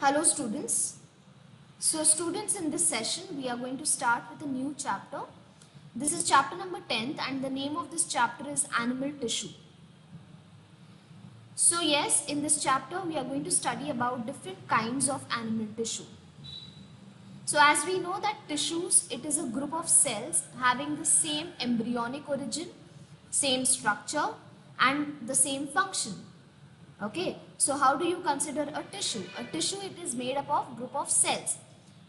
Hello students. So students, in this session we are going to start with a new chapter. This is chapter number 10th and the name of this chapter is animal tissue. So yes, in this chapter we are going to study about different kinds of animal tissue. So as we know that tissues, it is a group of cells having the same embryonic origin, same structure and the same function. Okay, so how do you consider a tissue? A tissue, it is made up of group of cells.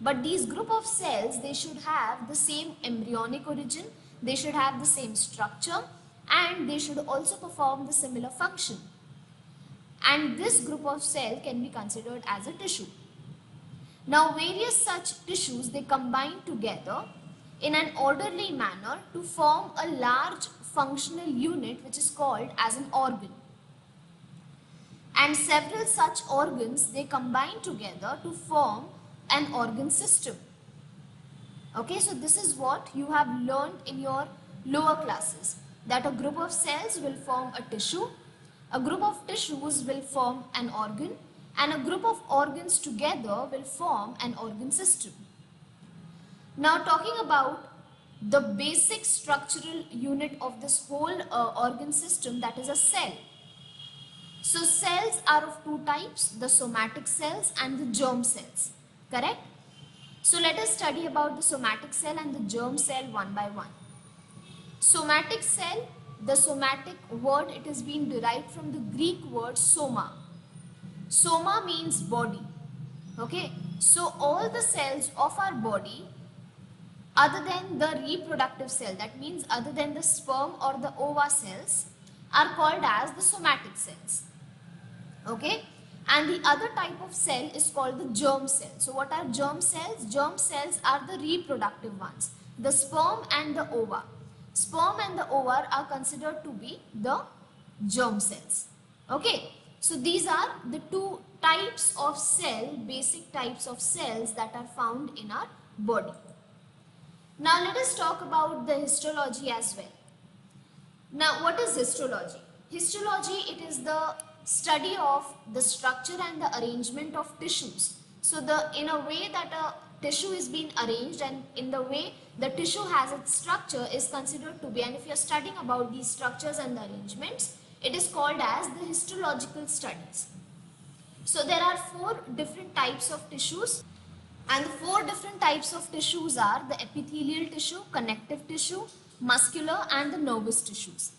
But these group of cells, they should have the same embryonic origin, they should have the same structure and they should also perform the similar function. And this group of cell can be considered as a tissue. Now various such tissues, they combine together in an orderly manner to form a large functional unit which is called as an organ. And several such organs, they combine together to form an organ system. Okay, so this is what you have learned in your lower classes, that a group of cells will form a tissue, a group of tissues will form an organ, and a group of organs together will form an organ system. Now talking about the basic structural unit of this whole organ system, that is a cell. So cells are of two types, the somatic cells and the germ cells, correct? So let us study about the somatic cell and the germ cell one by one. Somatic cell, the somatic word, it has been derived from the Greek word soma. Soma means body, okay? So all the cells of our body other than the reproductive cell, that means other than the sperm or the ova cells, are called as the somatic cells. Okay, and the other type of cell is called the germ cell. So what are germ cells? Germ cells are the reproductive ones, the sperm and the ova. Sperm and the ova are considered to be the germ cells. Okay, so these are the two types of cell, basic types of cells that are found in our body. Now let us talk about the histology as well. Now what is histology? Histology, it is the study of the structure and the arrangement of tissues. So in a way that a tissue is being arranged and in the way the tissue has its structure is considered to be, and if you are studying about these structures and the arrangements, it is called as the histological studies. So there are four different types of tissues, and the four different types of tissues are the epithelial tissue, connective tissue, muscular and the nervous tissues.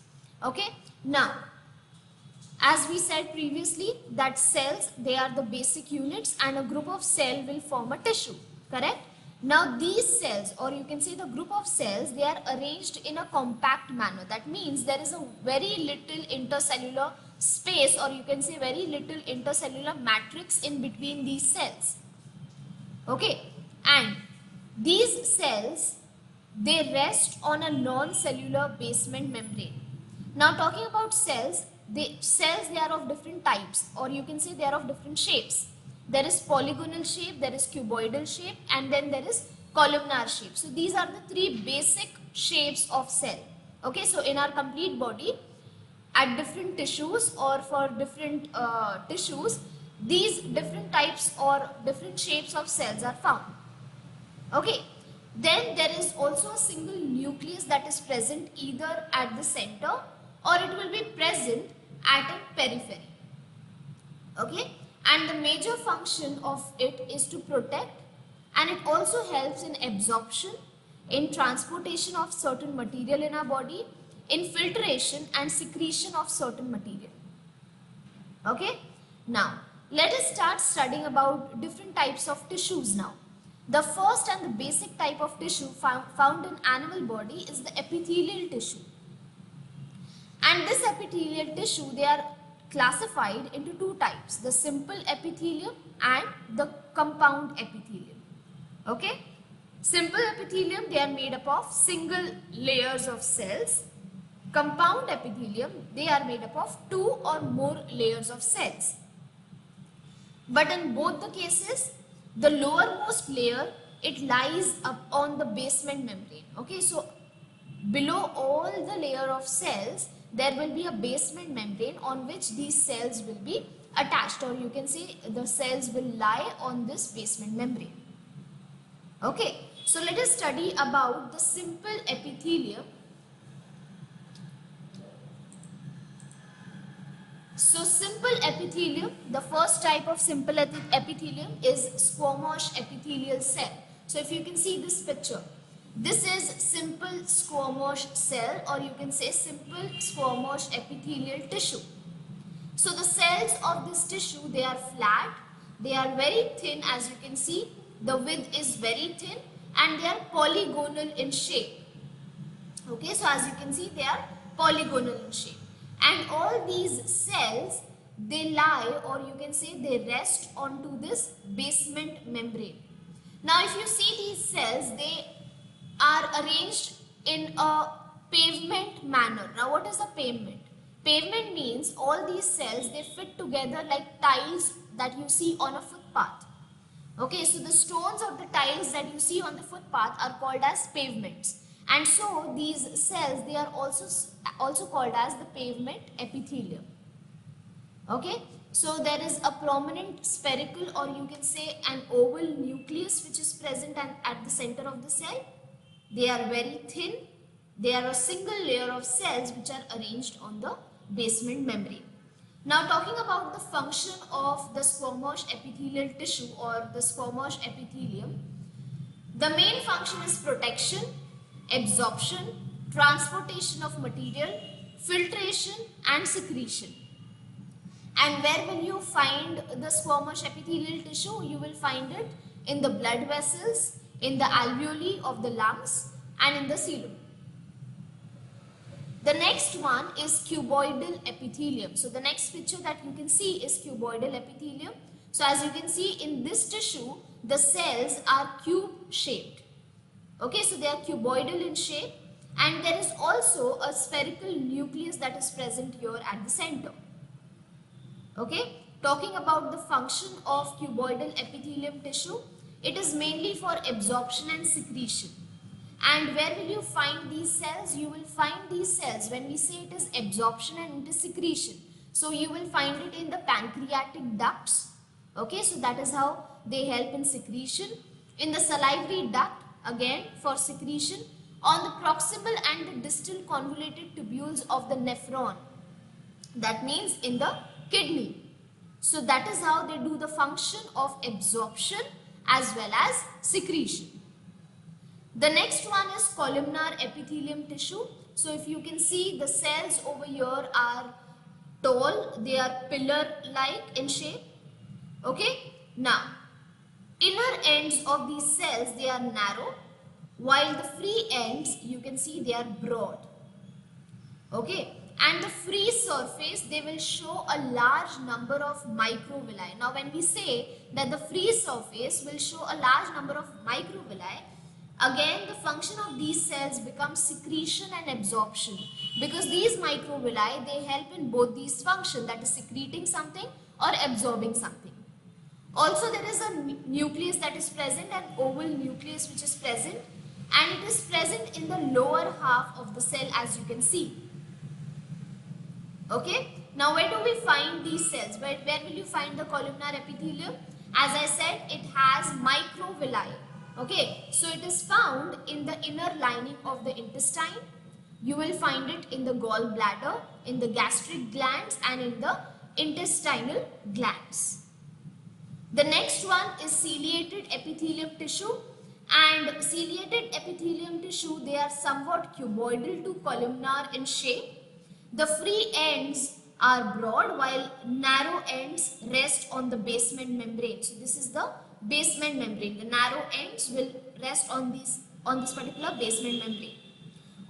Okay, now as we said previously that cells, they are the basic units and a group of cell will form a tissue, correct? Now these cells, or you can say the group of cells, they are arranged in a compact manner. That means there is a very little intercellular space, or you can say very little intercellular matrix in between these cells. Okay, and these cells, they rest on a non-cellular basement membrane. Now talking about cells, they are of different types, or you can say they are of different shapes. There is polygonal shape, there is cuboidal shape, and then there is columnar shape. So these are the three basic shapes of cell. Okay, so in our complete body, at different tissues or for different tissues, these different types or different shapes of cells are found. Okay, then there is also a single nucleus that is present either at the center or it will be present at a periphery. Okay, and the major function of it is to protect, and it also helps in absorption, in transportation of certain material in our body, in filtration and secretion of certain material. Okay, now let us start studying about different types of tissues now. The first and the basic type of tissue found in animal body is the epithelial tissue. And this epithelial tissue, they are classified into two types, the simple epithelium and the compound epithelium. Okay, simple epithelium, they are made up of single layers of cells. Compound epithelium, they are made up of two or more layers of cells. But in both the cases, the lowermost layer, it lies up on the basement membrane. Okay, so below all the layer of cells, there will be a basement membrane on which these cells will be attached, or you can say the cells will lie on this basement membrane. Okay, so let us study about the simple epithelium. So simple epithelium, the first type of simple epithelium is squamous epithelial cell. So if you can see this picture, this is simple squamous cell, or you can say simple squamous epithelial tissue. So the cells of this tissue, they are flat, they are very thin, as you can see, the width is very thin, and they are polygonal in shape. Okay, so as you can see, they are polygonal in shape. And all these cells, they lie, or you can say they rest onto this basement membrane. Now if you see these cells, they are arranged in a pavement manner. Now what is a pavement? Pavement means all these cells, they fit together like tiles that you see on a footpath. Okay, so the stones of the tiles that you see on the footpath are called as pavements. And so these cells, they are also called as the pavement epithelium. Okay, so there is a prominent spherical, or you can say an oval nucleus which is present at the center of the cell. They are very thin. They are a single layer of cells which are arranged on the basement membrane. Now talking about the function of the squamous epithelial tissue, or the squamous epithelium, the main function is protection, absorption, transportation of material, filtration and secretion. And where will you find the squamous epithelial tissue? You will find it in the blood vessels, in the alveoli of the lungs, and in the coelom. The next one is cuboidal epithelium. So the next picture that you can see is cuboidal epithelium. So as you can see in this tissue, the cells are cube shaped. Okay, so they are cuboidal in shape, and there is also a spherical nucleus that is present here at the center. Okay, talking about the function of cuboidal epithelium tissue, it is mainly for absorption and secretion. And where will you find these cells? You will find these cells when we say it is absorption and it is secretion. So you will find it in the pancreatic ducts. Okay, so that is how they help in secretion. In the salivary duct, again for secretion. On the proximal and the distal convoluted tubules of the nephron. That means in the kidney. So that is how they do the function of absorption as well as secretion. The next one is columnar epithelium tissue. So if you can see, the cells over here are tall, they are pillar-like in shape. Okay, now inner ends of these cells, they are narrow, while the free ends, you can see they are broad. Okay, and the free surface, they will show a large number of microvilli. Now when we say that the free surface will show a large number of microvilli, again the function of these cells becomes secretion and absorption, because these microvilli, they help in both these functions, that is secreting something or absorbing something. Also there is a nucleus that is present, an oval nucleus which is present, and it is present in the lower half of the cell, as you can see. Okay, now where do we find these cells? Where will you find the columnar epithelium? As I said, it has microvilli. Okay, so it is found in the inner lining of the intestine. You will find it in the gallbladder, in the gastric glands, and in the intestinal glands. The next one is ciliated epithelium tissue, and ciliated epithelium tissue, they are somewhat cuboidal to columnar in shape. The free ends are broad, while narrow ends rest on the basement membrane. So this is the basement membrane. The narrow ends will rest on this particular basement membrane.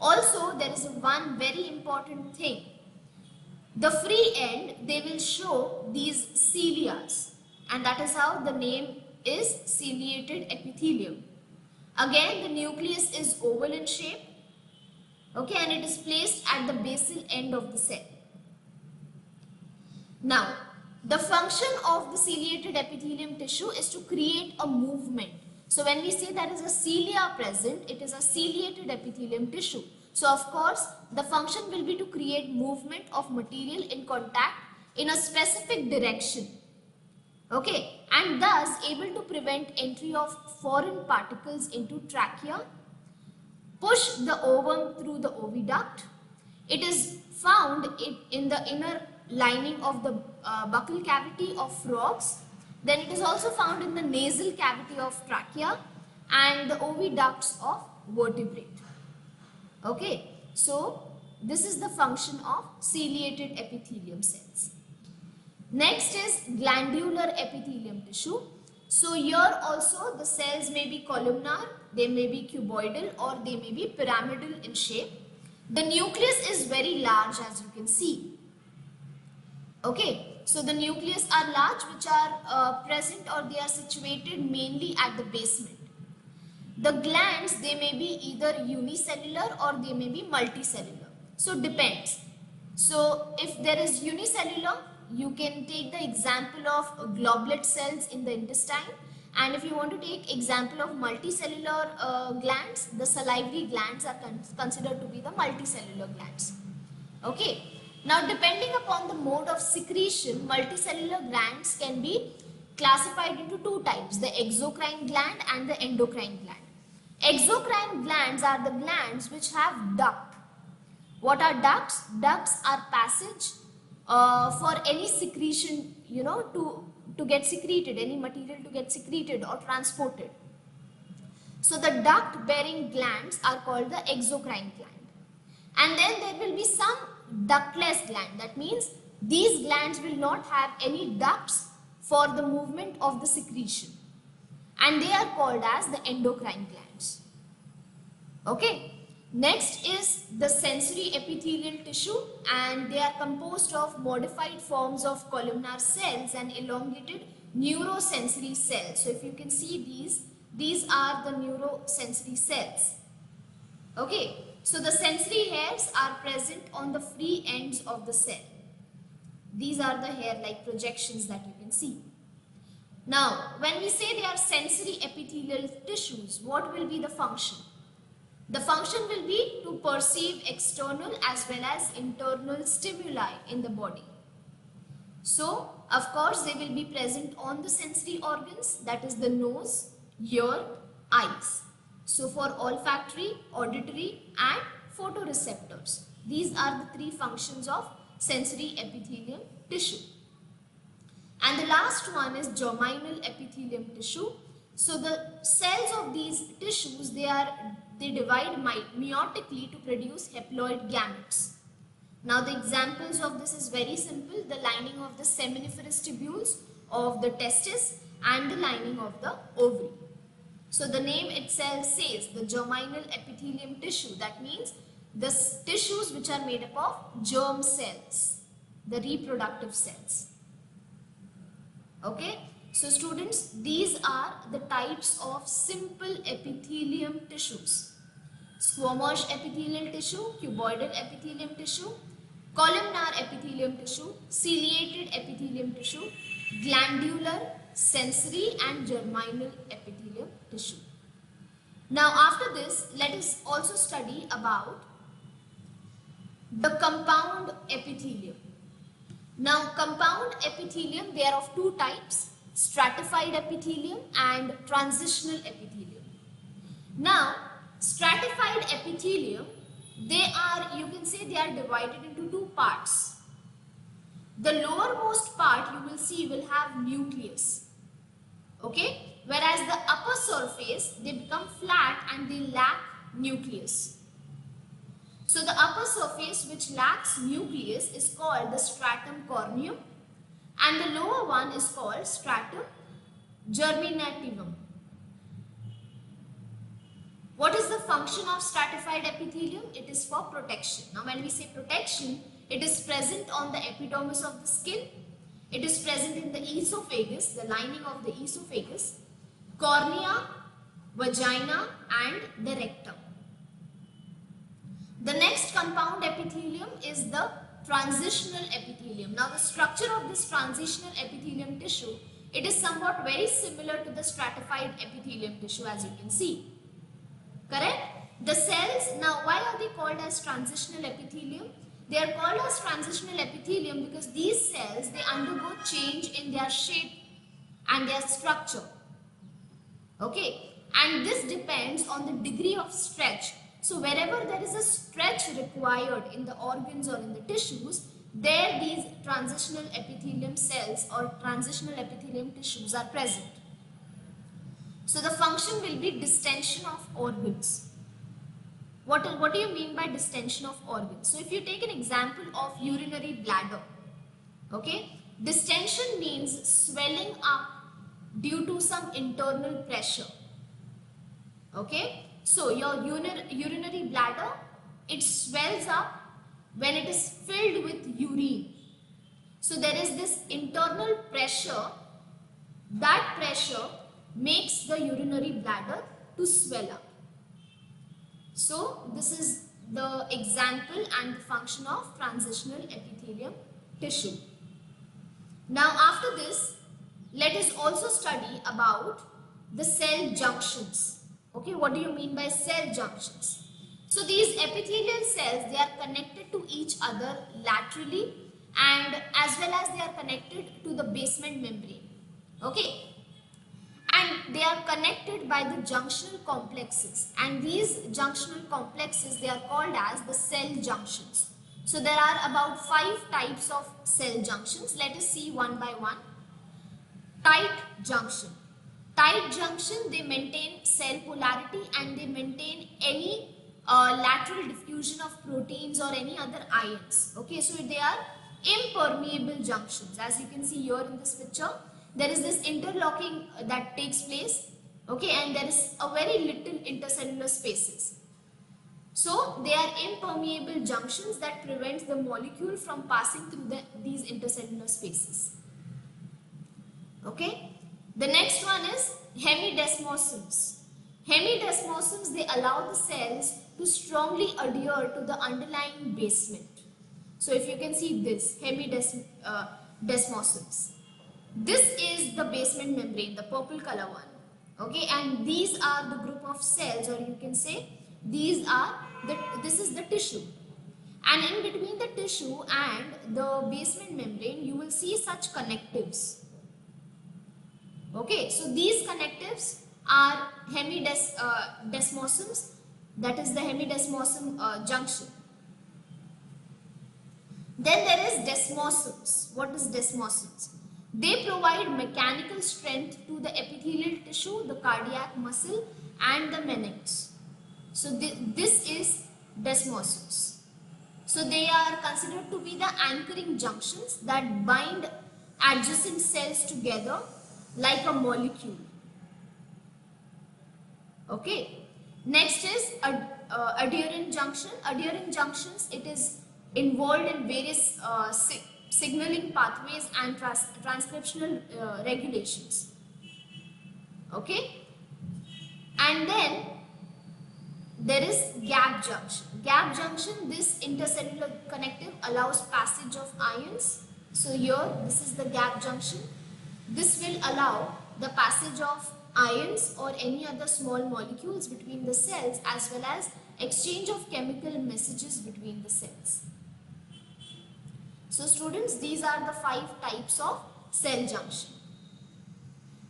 Also, there is one very important thing. The free end, they will show these cilias, and that is how the name is ciliated epithelium. Again, the nucleus is oval in shape. Okay, and it is placed at the basal end of the cell. Now, the function of the ciliated epithelium tissue is to create a movement. So when we say there is a cilia present, it is a ciliated epithelium tissue. So of course, the function will be to create movement of material in contact in a specific direction, okay, and thus able to prevent entry of foreign particles into trachea, push the ovum through the oviduct. It is found in the inner lining of the buccal cavity of frogs. Then it is also found in the nasal cavity of trachea and the oviducts of vertebrate. Okay, so this is the function of ciliated epithelium cells. Next is glandular epithelium tissue. So here also the cells may be columnar, they may be cuboidal, or they may be pyramidal in shape. The nucleus is very large, as you can see. Okay, so the nucleus are large, which are present, or they are situated mainly at the basement. The glands, they may be either unicellular or they may be multicellular. So depends. So if there is unicellular, you can take the example of goblet cells in the intestine, and if you want to take example of multicellular glands, the salivary glands are considered to be the multicellular glands. Okay. Now depending upon the mode of secretion, multicellular glands can be classified into two types, the exocrine gland and the endocrine gland. Exocrine glands are the glands which have duct. What are ducts? Ducts are passage for any secretion, to get secreted, any material to get secreted or transported. So the duct bearing glands are called the exocrine gland. And then there will be some ductless gland. That means these glands will not have any ducts for the movement of the secretion, and they are called as the endocrine glands. Okay. Next is the sensory epithelial tissue, and they are composed of modified forms of columnar cells and elongated neurosensory cells. So if you can see these are the neurosensory cells. Okay, so the sensory hairs are present on the free ends of the cell. These are the hair-like projections that you can see. Now, when we say they are sensory epithelial tissues, what will be the function? The function will be to perceive external as well as internal stimuli in the body. So, of course, they will be present on the sensory organs, that is the nose, ear, eyes. So, for olfactory, auditory and photoreceptors. These are the three functions of sensory epithelium tissue. And the last one is germinal epithelium tissue. So the cells of these tissues, they divide meiotically to produce haploid gametes. Now the examples of this is very simple: the lining of the seminiferous tubules of the testis and the lining of the ovary. So the name itself says the germinal epithelium tissue. That means the tissues which are made up of germ cells, the reproductive cells. Okay. So students, these are the types of simple epithelium tissues: squamous epithelial tissue, cuboidal epithelium tissue, columnar epithelium tissue, ciliated epithelium tissue, glandular, sensory and germinal epithelium tissue. Now after this, let us also study about the compound epithelium. Now compound epithelium, they are of two types: stratified epithelium and transitional epithelium. Now stratified epithelium, you can say they are divided into two parts. The lowermost part you will see will have nucleus, okay, whereas the upper surface, they become flat and they lack nucleus. So the upper surface which lacks nucleus is called the stratum corneum, and the lower one is called stratum germinativum. What is the function of stratified epithelium? It is for protection. Now when we say protection, it is present on the epidermis of the skin. It is present in the esophagus, the lining of the esophagus, cornea, vagina and the rectum. The next compound epithelium is the transitional epithelium. Now the structure of this transitional epithelium tissue, it is somewhat very similar to the stratified epithelium tissue, as you can see. Correct? The cells, now why are they called as transitional epithelium? They are called as transitional epithelium because these cells, they undergo change in their shape and their structure. Okay, and this depends on the degree of stretch. So wherever there is a stretch required in the organs or in the tissues, there these transitional epithelium cells or transitional epithelium tissues are present. So the function will be distension of organs. What do you mean by distension of organs? So if you take an example of urinary bladder, okay, distension means swelling up due to some internal pressure. Okay, so your urinary bladder, it swells up when it is filled with urine. So there is this internal pressure. That pressure makes the urinary bladder to swell up. So this is the example and the function of transitional epithelium tissue. Now after this, let us also study about the cell junctions. Okay, what do you mean by cell junctions? So these epithelial cells, they are connected to each other laterally and as well as they are connected to the basement membrane. Okay, and they are connected by the junctional complexes, and these junctional complexes, they are called as the cell junctions. So there are about 5 types of cell junctions. Let us see one by one. Tight junction. Tight junction, they maintain cell polarity and they maintain any lateral diffusion of proteins or any other ions. Okay, so they are impermeable junctions. As you can see here in this picture, there is this interlocking that takes place. Okay, and there is a very little intercellular spaces. So they are impermeable junctions that prevent the molecule from passing through these intercellular spaces. Okay, the next one is hemidesmosins. Hemidesmosins, they allow the cells to strongly adhere to the underlying basement. So if you can see this, hemidesmosins. This is the basement membrane, the purple color one. Okay, and these are the group of cells, or you can say this is the tissue. And in between the tissue and the basement membrane, you will see such connectives. Okay, so these connectives are hemidesmosins, that is the hemidesmosin junction. Then there is desmosins. What is desmosins? They provide mechanical strength to the epithelial tissue, the cardiac muscle and the meninx. So this is desmosins. So they are considered to be the anchoring junctions that bind adjacent cells together like a molecule. Okay. Next is adherent junction. Adherent junctions, it is involved in various signaling pathways and transcriptional regulations. Okay. And then there is gap junction. Gap junction, this intercellular connective allows passage of ions. So here, this is the gap junction. This will allow the passage of ions or any other small molecules between the cells as well as exchange of chemical messages between the cells. So students, these are the 5 types of cell junction.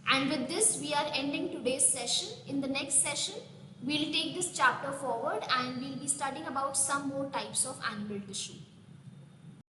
And with this, we are ending today's session. In the next session, we'll take this chapter forward and we'll be studying about some more types of animal tissue.